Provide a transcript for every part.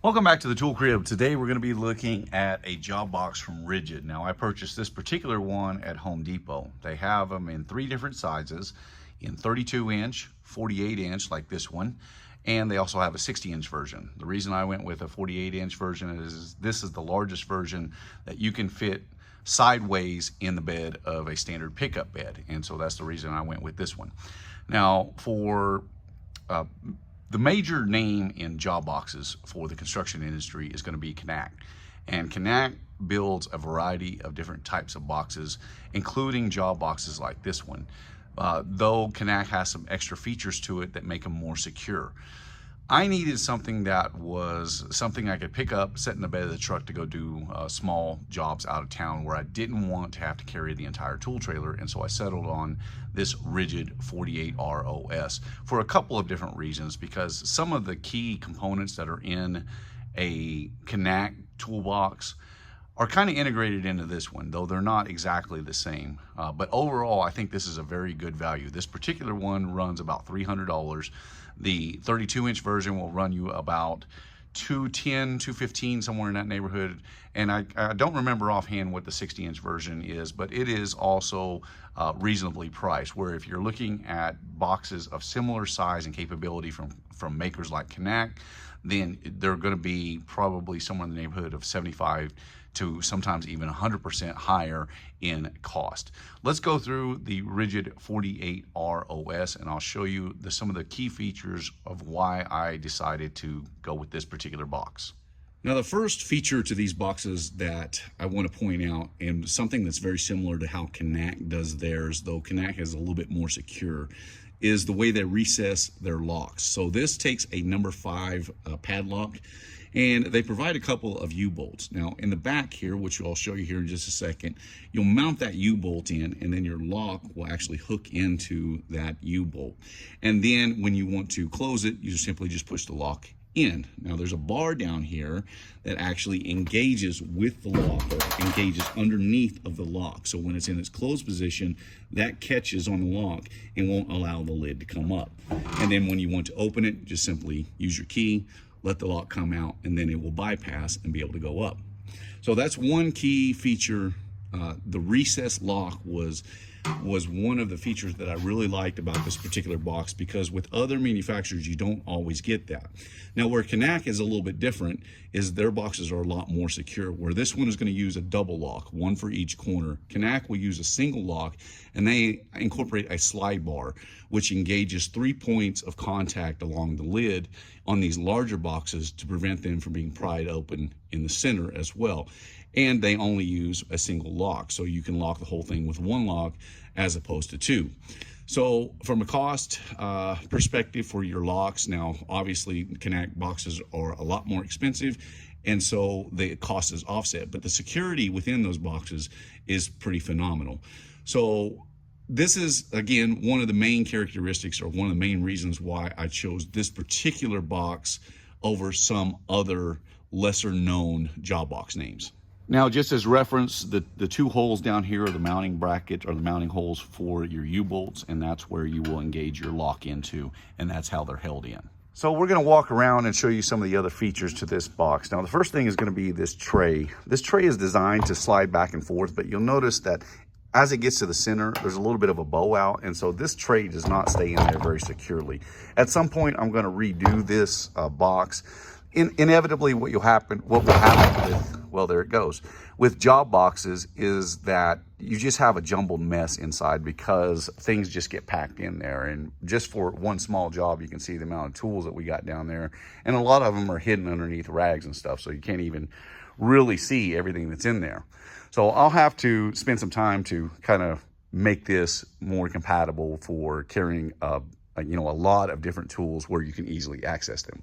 Welcome back to the Tool Crib. Today we're going to be looking at a job box from Ridgid. Now I purchased this particular one at Home Depot. They have them in 3 different sizes, in 32 inch, 48 inch like this one, and they also have a 60 inch version. The reason I went with a 48 inch version is this is the largest version that you can fit sideways in the bed of a standard pickup bed, and so that's the reason I went with this one. Now for the major name in job boxes for the construction industry is going to be Knack. And Knack builds a variety of different types of boxes, including job boxes like this one. Though Knack has some extra features to it that make them more secure. I needed something that was something I could pick up, set in the bed of the truck to go do small jobs out of town where I didn't want to have to carry the entire tool trailer, and so I settled on this Ridgid 48R-OS for a couple of different reasons, because some of the key components that are in a Knack toolbox are kind of integrated into this one, though they're not exactly the same. But overall, I think this is a very good value. This particular one runs about $300. The 32 inch version will run you about $210, $215, somewhere in that neighborhood. And I don't remember offhand what the 60 inch version is, but it is also reasonably priced, where if you're looking at boxes of similar size and capability from makers like Knack, then they're going to be probably somewhere in the neighborhood of 75 to sometimes even 100% higher in cost. Let's go through the Ridgid 48R-OS and I'll show you some of the key features of why I decided to go with this particular box. Now, the first feature to these boxes that I want to point out, and something that's very similar to how Knack does theirs, though Knack is a little bit more secure, is the way they recess their locks. So this takes a number 5 padlock, and they provide a couple of U-bolts. Now in the back here, which I'll show you here in just a second, you'll mount that U-bolt in, and then your lock will actually hook into that U-bolt. And then when you want to close it, you simply just push the lock in. Now there's a bar down here that actually engages with the lock, or engages underneath of the lock. So when it's in its closed position, that catches on the lock and won't allow the lid to come up. And then when you want to open it, just simply use your key, let the lock come out, and then it will bypass and be able to go up. So that's one key feature. The recessed lock was one of the features that I really liked about this particular box, because with other manufacturers you don't always get that. Now where Knack is a little bit different is their boxes are a lot more secure, where this one is going to use a double lock, one for each corner. Knack will use a single lock, and they incorporate a slide bar which engages 3 points of contact along the lid on these larger boxes to prevent them from being pried open in the center as well. And they only use a single lock, so you can lock the whole thing with one lock as opposed to 2. So from a cost perspective for your locks, now obviously Knack boxes are a lot more expensive, and so the cost is offset, but the security within those boxes is pretty phenomenal. So this is, again, one of the main characteristics, or one of the main reasons why I chose this particular box over some other lesser known job box names. Now, just as reference, the 2 holes down here are the mounting bracket, or the mounting holes for your U-bolts, and that's where you will engage your lock into, and that's how they're held in. So we're going to walk around and show you some of the other features to this box. Now, the first thing is going to be this tray. This tray is designed to slide back and forth, but you'll notice that as it gets to the center, there's a little bit of a bow out, and so this tray does not stay in there very securely. At some point, I'm going to redo this box. Inevitably, what will happen with, well, there it goes, with job boxes is that you just have a jumbled mess inside, because things just get packed in there. And just for one small job, you can see the amount of tools that we got down there, and a lot of them are hidden underneath rags and stuff, so you can't even really see everything that's in there. So I'll have to spend some time to kind of make this more compatible for carrying a lot of different tools where you can easily access them.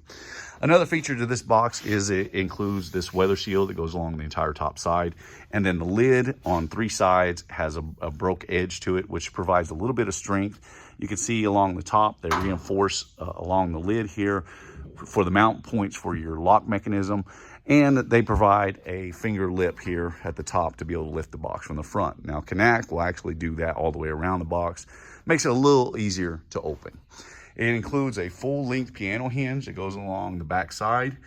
Another feature to this box is it includes this weather seal that goes along the entire top side, and then the lid on 3 sides has a broke edge to it, which provides a little bit of strength. You can see along the top, they reinforce along the lid here for the mount points for your lock mechanism, and they provide a finger lip here at the top to be able to lift the box from the front. Now, Knack will actually do that all the way around the box. Makes it a little easier to open. It includes a full-length piano hinge that goes along the back side.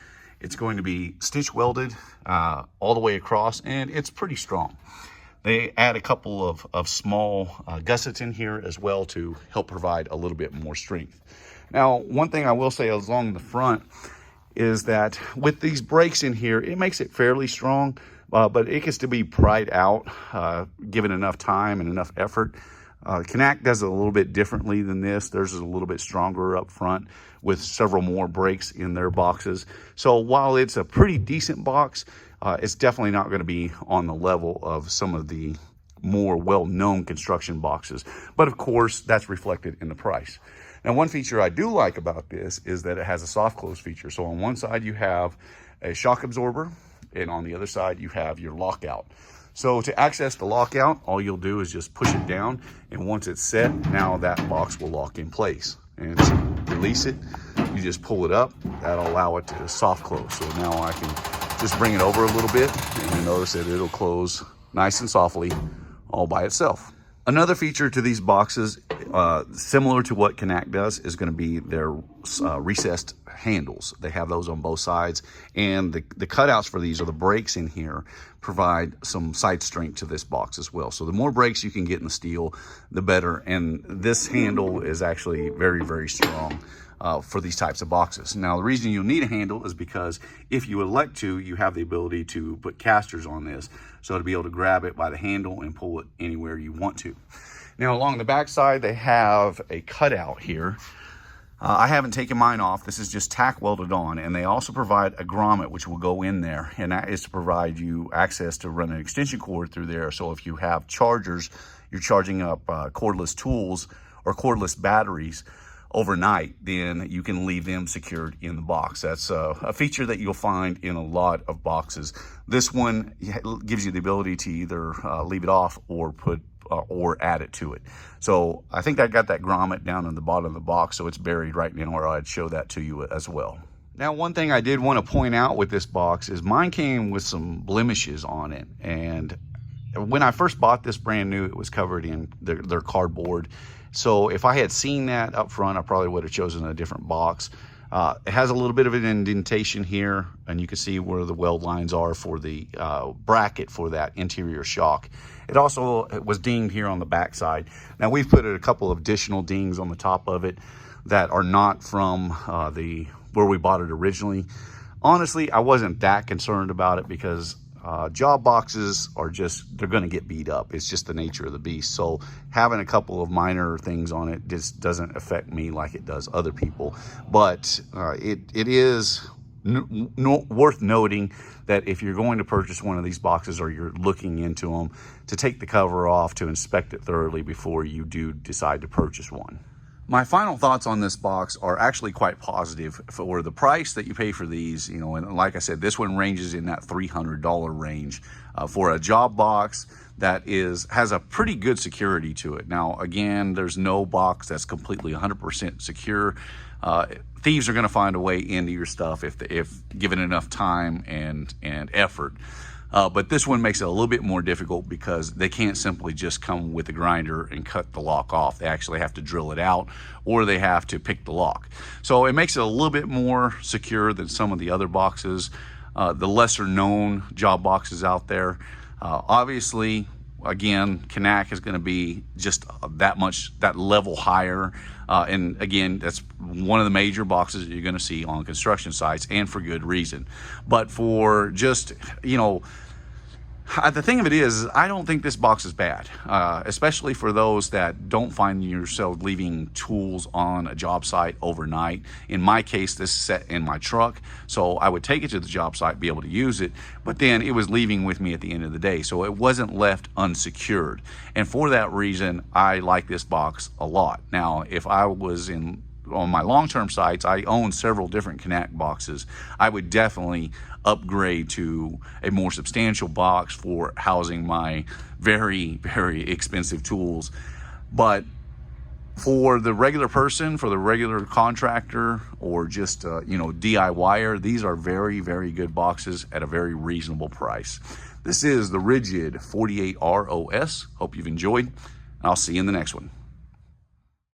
It's going to be stitch welded all the way across, and it's pretty strong. They add a couple of small gussets in here as well to help provide a little bit more strength. Now, one thing I will say along the front is that with these brakes in here, it makes it fairly strong, but it gets to be pried out, given enough time and enough effort. Knack does it a little bit differently than this. Theirs is a little bit stronger up front with several more brakes in their boxes. So while it's a pretty decent box, it's definitely not going to be on the level of some of the more well-known construction boxes. But of course, that's reflected in the price. Now, one feature I do like about this is that it has a soft close feature. So on one side, you have a shock absorber, and on the other side, you have your lockout. So to access the lockout, all you'll do is just push it down, and once it's set, now that box will lock in place. And to release it, you just pull it up. That'll allow it to soft close. So now I can just bring it over a little bit, and you notice that it'll close nice and softly all by itself. Another feature to these boxes, similar to what Knack does, is going to be their recessed handles. They have those on both sides, and the cutouts for these, or the brakes in here, provide some side strength to this box as well. So the more brakes you can get in the steel, the better. And this handle is actually very, very strong for these types of boxes. Now, the reason you'll need a handle is because if you elect to, you have the ability to put casters on this, so to be able to grab it by the handle and pull it anywhere you want to. Now, along the back side, they have a cutout here. I haven't taken mine off. This is just tack welded on, and they also provide a grommet which will go in there, and that is to provide you access to run an extension cord through there. So if you have chargers, you're charging up cordless tools or cordless batteries overnight, then you can leave them secured in the box. That's a feature that you'll find in a lot of boxes. This one gives you the ability to either leave it off or add it to it. So I think I got that grommet down in the bottom of the box, so it's buried right now, or I'd show that to you as well. Now, one thing I did want to point out with this box is mine came with some blemishes on it, and when I first bought this brand new, it was covered in their cardboard. So if I had seen that up front, I probably would have chosen a different box. It has a little bit of an indentation here, and you can see where the weld lines are for the bracket for that interior shock. It also was dinged here on the back side. Now, we've put a couple of additional dings on the top of it that are not from where we bought it originally. Honestly, I wasn't that concerned about it because job boxes are they're going to get beat up. It's just the nature of the beast. So having a couple of minor things on it just doesn't affect me like it does other people. But it is worth noting that if you're going to purchase one of these boxes, or you're looking into them, to take the cover off, to inspect it thoroughly before you do decide to purchase one. My final thoughts on this box are actually quite positive for the price that you pay for these. You know, and like I said, this one ranges in that $300 range for a job box that has a pretty good security to it. Now, again, there's no box that's completely 100% secure. Thieves are going to find a way into your stuff if given enough time and effort. But this one makes it a little bit more difficult because they can't simply just come with a grinder and cut the lock off. They actually have to drill it out, or they have to pick the lock. So it makes it a little bit more secure than some of the other boxes, the lesser known job boxes out there. Obviously, again, Knack is going to be just that level higher. And again, that's one of the major boxes that you're going to see on construction sites, and for good reason. But for just, you know, the thing of it is, I don't think this box is bad, especially for those that don't find yourself leaving tools on a job site overnight. In my case, this is set in my truck, so I would take it to the job site, be able to use it, but then it was leaving with me at the end of the day, so it wasn't left unsecured. And for that reason, I like this box a lot. Now, if I was on my long-term sites, I own several different Knack boxes. I would definitely upgrade to a more substantial box for housing my very, very expensive tools. But for the regular person, for the regular contractor, or just you know, DIYer, these are very, very good boxes at a very reasonable price. This is the Ridgid 48R-OS. Hope you've enjoyed. I'll see you in the next one.